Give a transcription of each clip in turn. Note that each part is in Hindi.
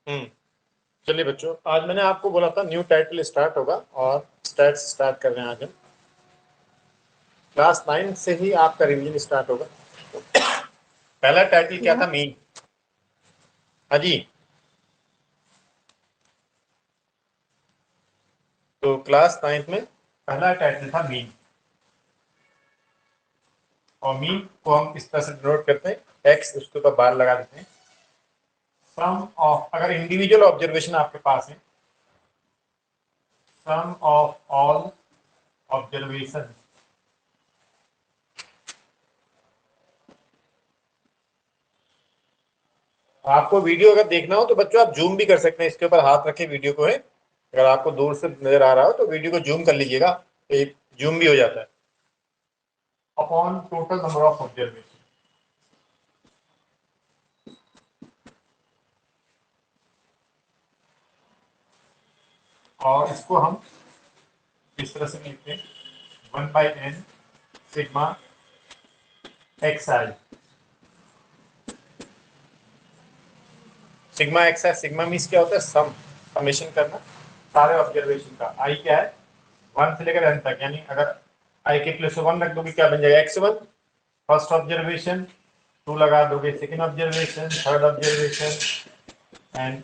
हम्म। चलिए बच्चों, आज मैंने आपको बोला था न्यू टाइटल स्टार्ट होगा और स्टैट्स स्टार्ट कर रहे हैं आज हम। क्लास 9 से ही आपका रिवीजन स्टार्ट होगा। पहला टाइटल क्या था? मीन। हाँ जी। तो क्लास 9 में पहला टाइटल था मीन। और मीन को हम इस तरह से डिनोट करते हैं, एक्स उसके ऊपर बार लगा देते हैं। सम ऑफ, अगर इंडिविजुअल ऑब्जर्वेशन आपके पास है, सम ऑफ ऑल ऑब्जर्वेशन आपको वीडियो अगर देखना हो तो बच्चों आप जूम भी कर सकते हैं, इसके ऊपर हाथ रखे वीडियो को है। अगर आपको दूर से नजर आ रहा हो तो वीडियो को जूम कर लीजिएगा, तो एक जूम भी हो जाता है। Upon total number of observation, और इसको हम इस तरह से लिखते हैं 1/n सिग्मा एक्स आई। सिग्मा एक्स आई, सिग्मा मीन्स क्या होता है? समेशन करना सारे ऑब्जर्वेशन का। आई क्या है? 1 से लेकर n तक, यानी अगर आई के प्लेस 1 रख दोगे क्या बन जाएगा? x1 फर्स्ट ऑब्जर्वेशन, 2 लगा दोगे second observation, third observation and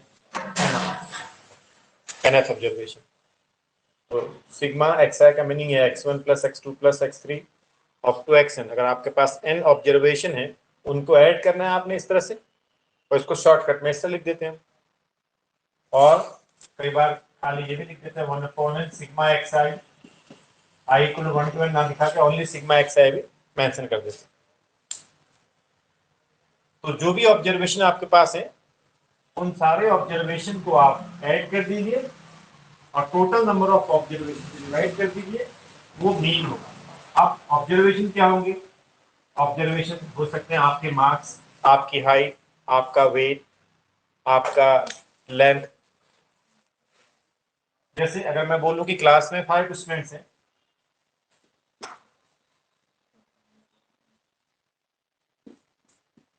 nth observation. तो सिग्मा एक्स आई का मीनिंग है x1 plus x2 plus x3 up to xn। अगर आपके पास n ऑब्जर्वेशन है, उनको ऐड करना है आपने इस तरह से, और इसको शॉर्टकट में इस तरह लिख देते हैं। और कई बार खाली ये भी लिख देते हैं 1/n sigma x i, i equal to 1 to n ना दिखा के ओनली सिग्मा एक्स आई भी मेंशन कर देते हैं। तो जो भी ऑब्जर्वेशन आपके पास है, उन सारे ऑब्जर्वेशन को आप ऐड कर दीजिए और total number of observation divide कर दीजिए, वो मीन होगा। अब ऑब्जर्वेशन क्या होंगे? ऑब्जर्वेशन हो सकते हैं आपके मार्क्स, आपकी हाइट, आपका वेट, आपका लेंथ। जैसे अगर मैं बोलूं कि क्लास में 5 स्टूडेंट्स हैं,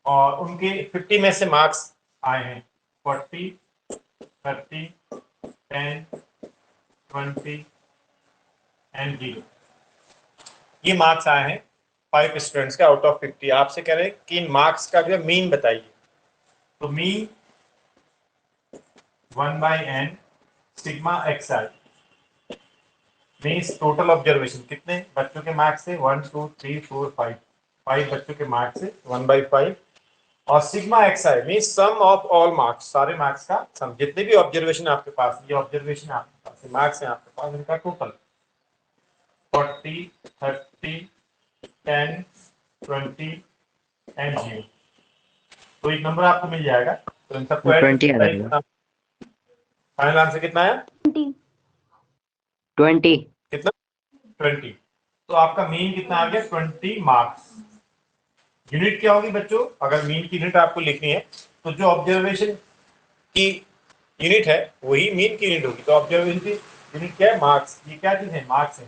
और उनके 50 में से मार्क्स आए हैं 40, 30, 10, 20 एंड 0, ये मार्क्स आए हैं 5 स्टूडेंट्स के आउट ऑफ 50। आपसे कह रहे हैं कि इन मार्क्स का जो मीन बताइए। तो mean 1/n sigma x i means total observation, कितने बच्चों के मार्क्स से 1 2 3 4 5, 5 बच्चों के मार्क्स से 1/5। और sigma x i means sum of all marks, सारे मार्क्स का सम, जितने भी ऑब्जर्वेशन आपके पास, ये ऑब्जर्वेशन आपके पास मार्क्स है आपके पास, इनका टोटल 40, 30, 10, 20 एंड 0। तो एक नंबर आपको मिल जाएगा, तो इन सबको ऐड 20 आ करके जाएगा। फाइनल आंसर कितना है? 20। कितना? 20। तो आपका मीन कितना आ गया? 20 मार्क्स। यूनिट क्या होगी बच्चों? अगर मीन की यूनिट आपको लिखनी है तो जो ऑब्जर्वेशन की यूनिट है वही मीन की यूनिट होगी। तो ऑब्जर्वेशन की यूनिट क्या है? मार्क्स। ये क्या चीज है? मार्क्स है।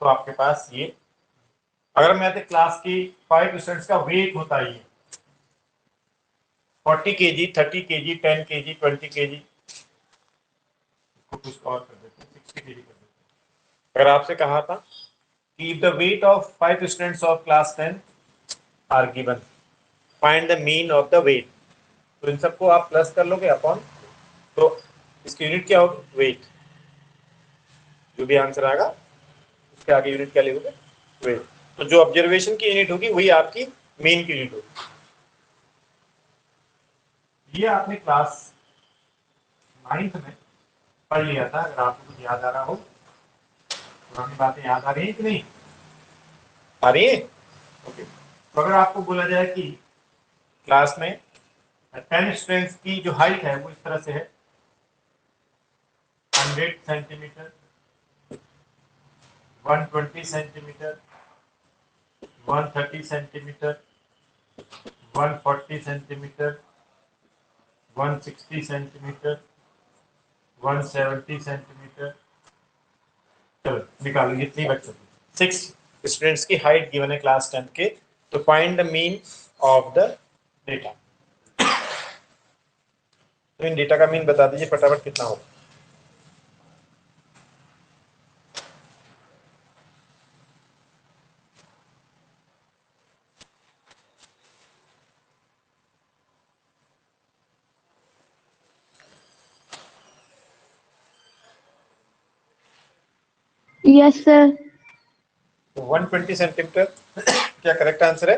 तो आपके पास ये, अगर मैं क्लास की 5 स्टूडेंट्स का वेट होता है, 40 kg, 30 kg, 10 kg, 20 kg, कुछ और कर देते हैं 60 kg कर देते हैं। अगर आपसे कहा था कि the weight of 5 students of class 10 are given, find the mean of the weight, तो इन सबको आप प्लस कर लोगे अपॉन, तो इसकी यूनिट क्या होगी? वेट। जो भी आंसर आएगा उसके आगे यूनिट क्या लिखोगे? वेट। तो जो ऑब्जर्वेशन की यूनिट होगी वही आपकी मेन की यूनिट होगी। ये आपने क्लास 9th में पढ़ लिया था, अगर आपको कुछ याद आ रहा हो। पुरानी बातें याद आ रही है कि नहीं आ रही है? ओके। तो अगर आपको बोला जाए कि क्लास में 10 स्टूडेंट्स की जो हाइट है वो इस तरह से है 100 centimetre, 120 centimetre, 130 centimetre, 140 centimetre, 160 centimetre, 170 centimetre. चलो निकालो जितनी बच्चों की 6 स्टूडेंट्स की हाइट गिवन है क्लास 10 के। तो find the mean of the data. तो इन डेटा का मीन बता दीजिए फटाफट कितना होगा। Yes sir. 120 सेंटीमीटर क्या करेक्ट आंसर है?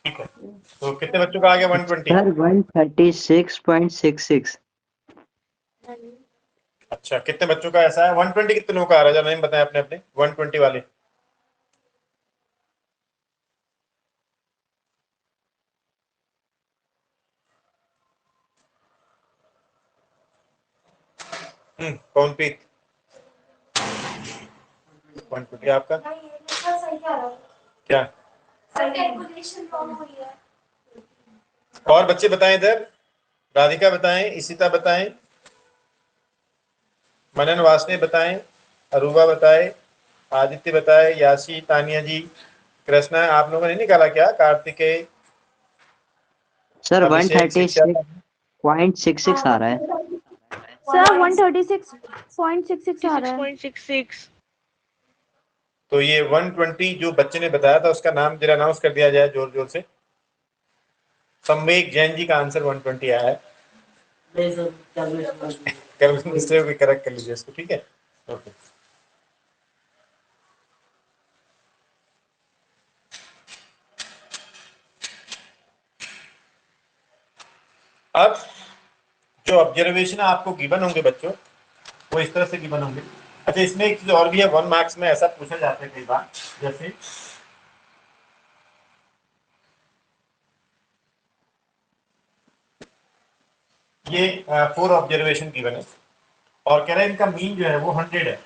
ठीक है, तो कितने बच्चों का आ गया 120? सर 136.66। अच्छा, कितने बच्चों का ऐसा है? 120 कितने लोगों का आ रहा है? जरा नहीं बताएं अपने अपने 120 वाले। कौन पीत? 120 आपका क्या? और बच्चे बताएं इधर। राधिका बताएं, इशिता बताएं, मनन वासने बताएं, अरूबा बताएं, आदित्य बताएं, यासी, तानिया जी, कृष्णा। आप लोगों ने नहीं निकाला क्या? कार्तिकेय, सर अभिषेक, शिक्षा। 136.66 आ रहा है। सर 136.66 आ रहा है। 6.66। तो ये 120 जो बच्चे ने बताया था उसका नाम जरा अनाउंस कर दिया जाए जोर जोर से। संवेक जैन जी का आंसर 120 आया है। दूसरे को करेक्ट कर लीजिए इसको, ठीक है? ओके। अब जो ऑब्जर्वेशन आपको गिवन होंगे बच्चों, वो इस तरह से गिवन होंगे। अच्छा, इसमें एक चीज और भी है, 1 मार्क्स में ऐसा पूछा जाता है कई बार, जैसे ये 4 ऑब्जर्वेशन गिवन है और कह रहे हैं इनका मीन जो है वो 100 है।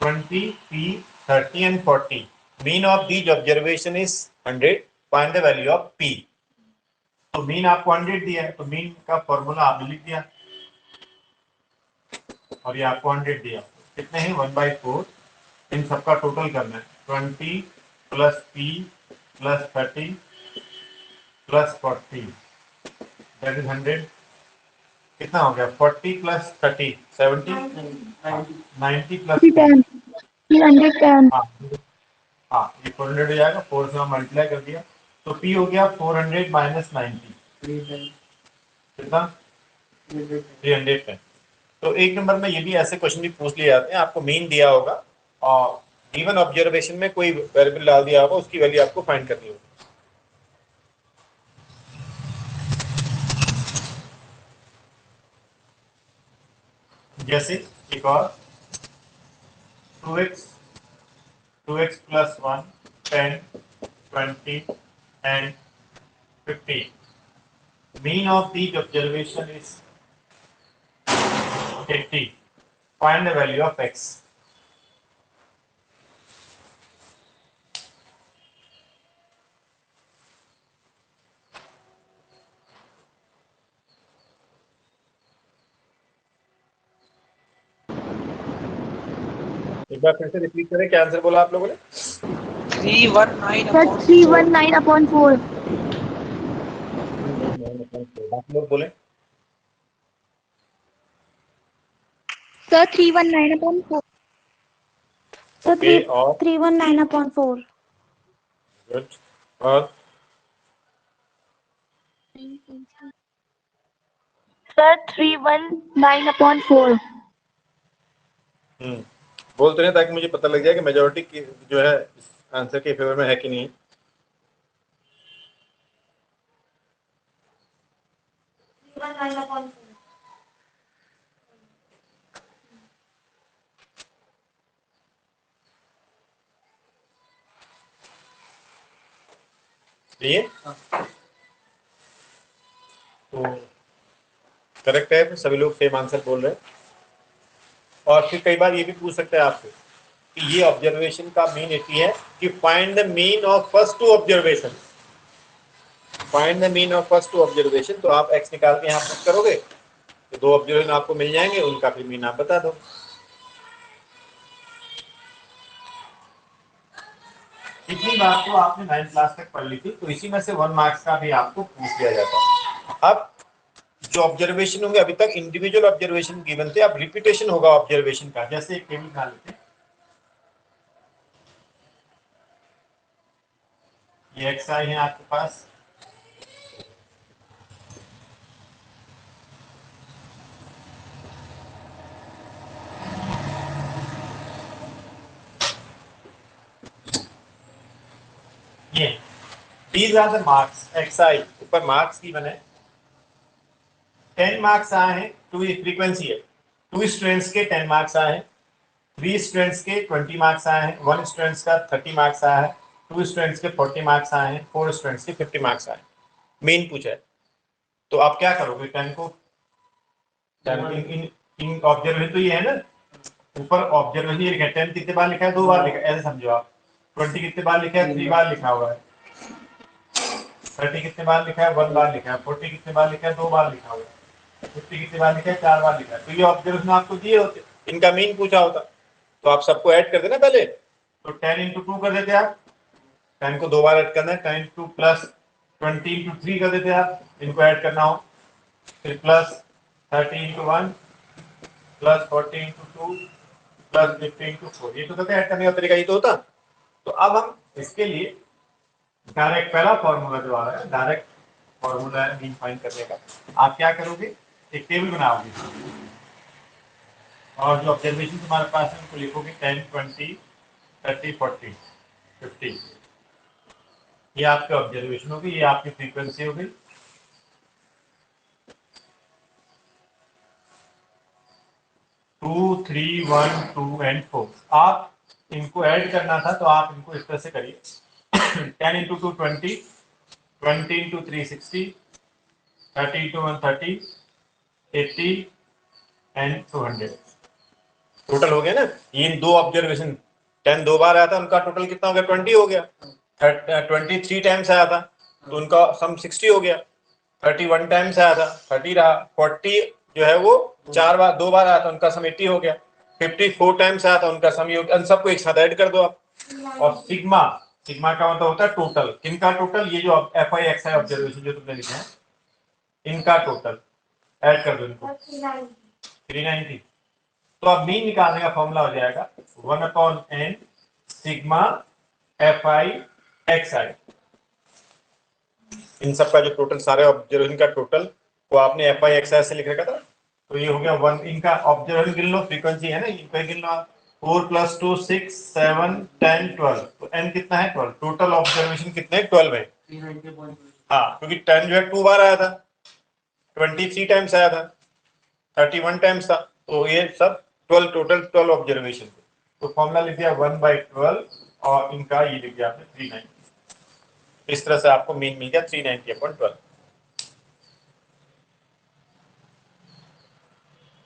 20, 30, 30 and 40. Mean of these observation is 100. Find the value of P. तो मीन आपको 100 दिया है, तो मीन का फॉर्मूला आपने लिख दिया और ये आपको 100 दिया। कितने हैं? 1/4। इन सबका टोटल करना है। 20 plus P plus 30 plus 40, that is 100। कितना हो गया? 40 प्लस 30 70, 90 प्लस 4। 310। हाँ हाँ, ये 400 हो जाएगा, 4 से हम मल्टीप्लाई कर दिया तो P हो गया 400 माइनस 90। कितना? 310। तो एक नंबर में ये भी ऐसे क्वेश्चन भी पूछ लिए जाते हैं, आपको मीन दिया होगा और गिवन ऑब्जर्वेशन में कोई वेरिएबल डाल दिया होगा, उसकी वैल्यू आपको फाइंड करनी होगी। जैसे एक और 2x plus 1, 10, 20 and 15. Mean of these observation is 80. Find the value of x. एक बार फिर से रिपीट करें, क्या आंसर बोला आप लोगों ने? 319 सर upon 319/4। आप लोग बोले। सर 319/4। सर ओके, और 319/4। गुड। और सर 319/4। बोलते रहे ताकि मुझे पता लग जाए कि मेजोरिटी की जो है आंसर के फेवर में है कि नहीं। ये तो करेक्ट है, सभी लोग सेम आंसर बोल रहे हैं। और फिर कई बार ये भी पूछ सकते हैं आपसे कि ये ऑब्जर्वेशन का मीन इतनी है कि find the mean of first two observation. Find the mean of first two observation, तो आप एक्स निकाल के यहाँ पुट करोगे तो 2 ऑब्जर्वेशन आपको मिल जाएंगे, उनका फिर मीन आप बता दो। इसी बात को आपने 9th क्लास तक पढ़ ली थी, तो इसी में से 1 मार्क्स का भी आपको पूछ लिया जाता है। अब जो ऑब्जर्वेशन होंगे, अभी तक इंडिविजुअल ऑब्जर्वेशन गिवन थे, अब रिपीटेशन होगा ऑब्जर्वेशन का। जैसे एक टेबल बना लेते हैं, ये XI है आपके पास, ये these are the marks XI, ऊपर मार्क्स की बने 10 मार्क्स आए हैं, 2 फ्रीक्वेंसी है, 2 स्टूडेंट्स के 10 मार्क्स आए हैं, 3 स्टूडेंट्स के 20 मार्क्स आए हैं, 1 स्टूडेंट्स का 30 मार्क्स आया है, 2 स्टूडेंट्स के 40 मार्क्स आए हैं, 4 स्टूडेंट्स के 50 मार्क्स आए हैं। मेन पूछा है, तो आप क्या करोगे? 10 को 10 इन ऑब्जर्वेशन तो ये है ना, ऊपर ऑब्जर्वेशन ये लिखा है, 10 कितने बार लिखा है? 2 बार लिखा है, ऐसे समझो आप। 20 कितने बार लिखा है? 3 बार लिखा हुआ है। 30 कितने बार लिखा है? 1 बार लिखा है। 40 कितने बार लिखा है? 2 बार लिखा हुआ है। 50 कितने बार लिखा है? 4 बार लिखा है। तो ये ऑब्जर्वेशन आपको दिए होते, इनका मीन पूछा होता, तो आप सबको ऐड कर देना पहले, तो 10 इंटू 2 कर देते आप, 10 को 2 बार ऐड करना है, 10 इंटू प्लस 20 इंटू 3 कर देते आप, इनको ऐड करना हो, फिर plus 30 into 1 plus 40 into 2 plus 50 into 4, ये तो कहते हैं ऐड करने का तरीका ये तो होता। तो अब हम इसके लिए डायरेक्ट पहला फॉर्मूला जो आ रहा है, डायरेक्ट फॉर्मूला है मीन फाइंड करने का। आप क्या करोगे? एक टेबल बनाओगे और जो ऑब्जर्वेशन तुम्हारे पास है उनको लिखोगे 10, 20, 30, 40, 50। ये आपके ऑब्जर्वेशन होगी, ये आपकी फ्रीक्वेंसी होगी। Two, 3, 1, 2 and 4। आप इनको ऐड करना था तो आप इनको इस तरह से करिए 10 into 2 20, 20 into 3 60, 30 into 1 30, 80 and 200। Total हो गया ना? ये दो ऑब्जर्वेशन, 10 2 बार आया था, उनका टोटल कितना हो गया? 20 हो गया। 23 टाइम्स आया था तो उनका सम 60 हो गया। 31 टाइम्स आया था, 30 रहा। 40 जो है वो 2 बार आया था, उनका सम 80 हो गया। 54 टाइम्स आया था, उनका सम, उन सबको एक साथ ऐड कर दो आप। और सिग्मा, सिग्मा का मतलब होता है टोटल। किनका टोटल? ये जो FI XI ऑब्जर्वेशन जो तुमने लिखा है, इनका टोटल ऐड कर दो इनको, 390। तो अब मीन निकालने का फॉर्मूला हो जाएगा 1/n सिग्मा FI XI। इन सब का जो टोटल, सारे ऑब्जर्वेशन का टोटल वो आपने FI XI से लिख रखा था, तो ये हो गया 1। इनका ऑब्जर्वेशन गिन लो, फ्रीक्वेंसी है ना, इनका गिन लो। 4 + 2 6 7 10 12, तो n कितना है? 12। टोटल ऑब्जर्वेशन कितने? 12 है। हाँ, क्योंकि 10 जो है 2 बार आया था, 23 टाइम्स आया था, 31 टाइम्स था, तो ये सब 12, टोटल 12 ऑब्जर्वेशन। तो फॉर्मूला लिख दिया 1/12 और इनका ये लिख दिया आपने 390। इस तरह से आपको मीन मिल गया 390/12।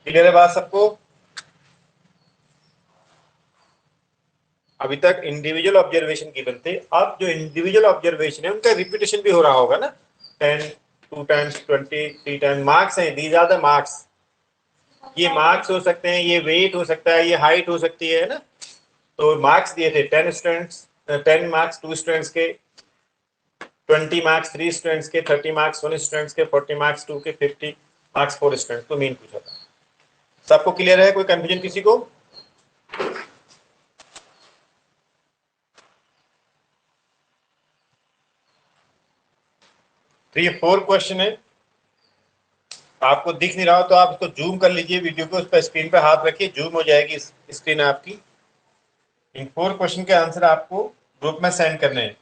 क्लियर है बात सबको? अभी तक इंडिविजुअल ऑब्जर्वेशन की बनते, अब जो इंडिविजुअल ऑब्जर्वेशन है उनका रिपीटेशन भी हो रहा होगा ना। 10 2 टाइम्स 20 3 टाइम्स मार्क्स हैं, दीज आर द मार्क्स। ये मार्क्स हो सकते हैं, ये वेट हो सकता है, ये हाइट हो सकती है ना। तो मार्क्स दिए थे 10 स्टूडेंट्स, 10 मार्क्स 2 स्टूडेंट्स के, 20 मार्क्स 3 स्टूडेंट्स के, 30 मार्क्स 1 स्टूडेंट्स के, 40 मार्क्स 2 के, 50 मार्क्स 4 स्टूडेंट्स। तो मीन पूछा था। सबको क्लियर है? कोई कंफ्यूजन किसी को? तो ये 4 क्वेश्चन है। आपको दिख नहीं रहा हो तो आप इसको जूम कर लीजिए वीडियो को, उस पर स्क्रीन पे हाथ रखिए, जूम हो जाएगी स्क्रीन आपकी। इन 4 क्वेश्चन के आंसर आपको ग्रुप में सेंड करने हैं।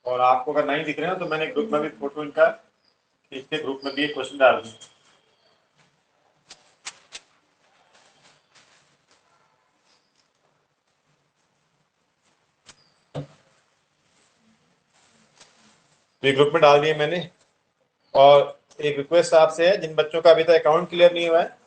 और आपको अगर नहीं दिख रहे हो तो मैंने ग्रुप में भी फोटो इनका खींच के ग्रुप में भी एक क्वेश्चन डाल दिया। ये ग्रुप में डाल दिए मैंने। और एक रिक्वेस्ट आपसे है, जिन बच्चों का अभी तक अकाउंट क्लियर नहीं हुआ है,